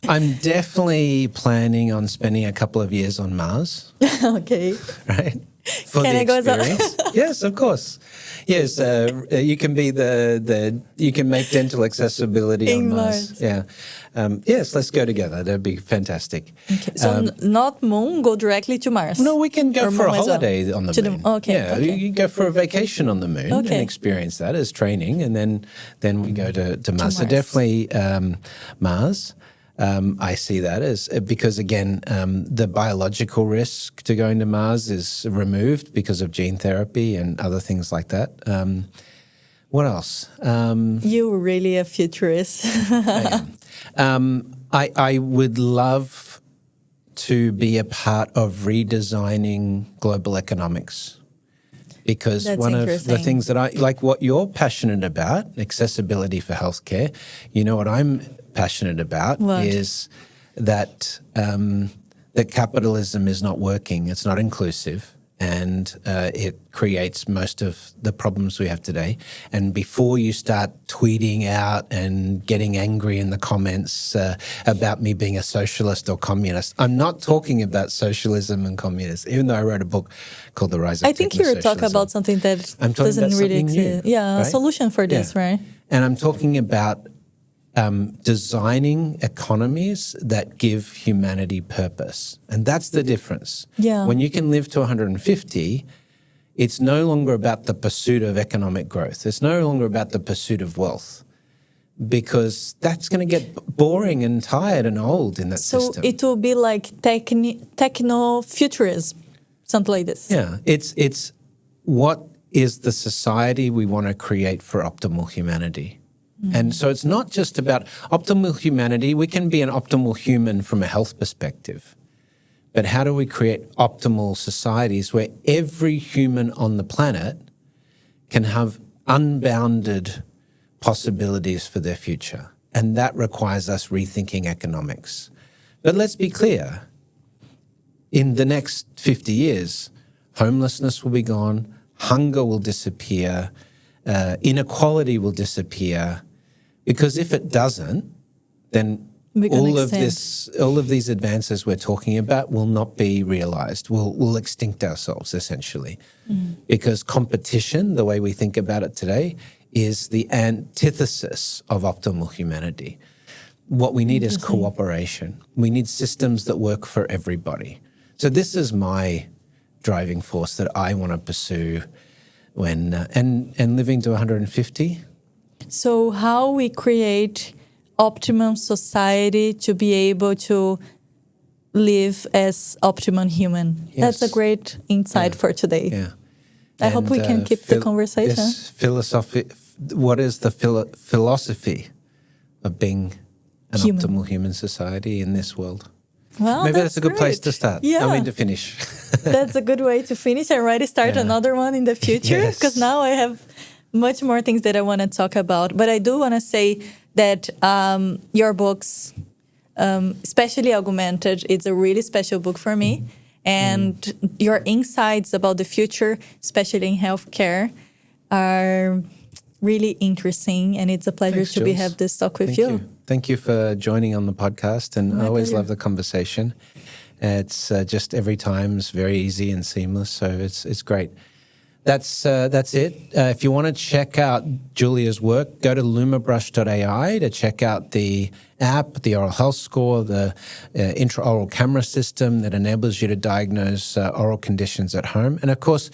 I'm definitely planning on spending a couple of years on Mars. Okay. Right? For Can the I go experience. Yes, of course. Yes, you can be you can make dental accessibility on In Mars. Mars. Yeah. Yes, let's go together. That'd be fantastic. Okay. So not moon, go directly to Mars. No, we can go Or for a moon as well? holiday on the To the- moon. okay, Yeah, okay. you go for a vacation on the moon and Okay. experience that as training, and then we go to Mars. So Mars. definitely Mars. I see that as because again, the biological risk to going to Mars is removed because of gene therapy and other things like that. What else? You're really a futurist. I would love to be a part of redesigning global economics. Because That's one of the interesting. things that I like, what you're passionate about, accessibility for healthcare, you know what I'm passionate about What? is that that capitalism is not working, it's not inclusive, and it creates most of the problems we have today. And before you start tweeting out and getting angry in the comments about me being a socialist or communist, I'm not talking about socialism and communism, even though I wrote a book called The Rise of I think you're talking Technosocialism. about something that I'm talking doesn't about really something new, exist. Yeah, a right? solution for this, Yeah. right? And I'm talking about designing economies that give humanity purpose. And that's the difference. Yeah. When you can live to 150, it's no longer about the pursuit of economic growth. It's no longer about the pursuit of wealth, because that's going to get boring and tired and old in that So system. it will be like techno-futurism, something like this. Yeah, it's what is the society we want to create for optimal humanity. And so it's not just about optimal humanity. We can be an optimal human from a health perspective. But how do we create optimal societies where every human on the planet can have unbounded possibilities for their future? And that requires us rethinking economics. But let's be clear. In the next 50 years, homelessness will be gone, hunger will disappear, inequality will disappear, because if it doesn't, then all of these advances we're talking about will not be realized. We'll extinct ourselves essentially, because competition, the way we think about it today, is the antithesis of optimal humanity. What we need is cooperation. We need systems that work for everybody. So this is my driving force that I want to pursue when and living to 150. So how we create optimum society to be able to live as optimum human. Yes. That's a great insight for today. Yeah. I hope we can keep the conversation. This philosophy, what is the philosophy of being an optimal human society in this world? Well, Maybe that's a good place great. to start. Yeah. I mean, to finish. That's a good way to finish and already start another one in the future, Yes. because now I have much more things that I want to talk about. But I do want to say that your books, especially Augmented, it's a really special book for me. And your insights about the future, especially in healthcare, are really interesting. And it's a pleasure Thanks, to Jules. have this talk with Thank you. Thank you for joining on the podcast. And I always pleasure. love the conversation. It's just every time is very easy and seamless. So it's great. That's it. If you want to check out Julia's work, go to lumabrush.ai to check out the app, the oral health score, the intraoral camera system that enables you to diagnose oral conditions at home. And of course,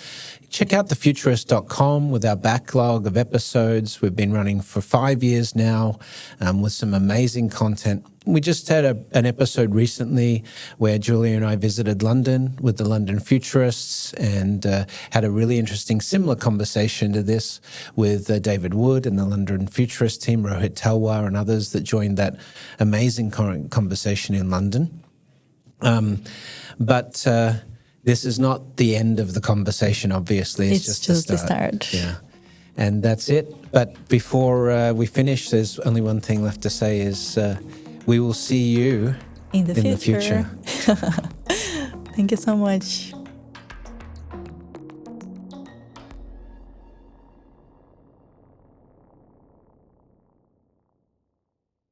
check out thefuturist.com with our backlog of episodes. We've been running for 5 years now with some amazing content. We just had an episode recently where Julia and I visited London with the London Futurists and had a really interesting similar conversation to this with David Wood and the London Futurist team, Rohit Talwar and others that joined that amazing conversation in London. But this is not the end of the conversation, obviously. It's just the start. Yeah. And that's it. But before we finish, there's only one thing left to say is we will see you In the future. Thank you so much.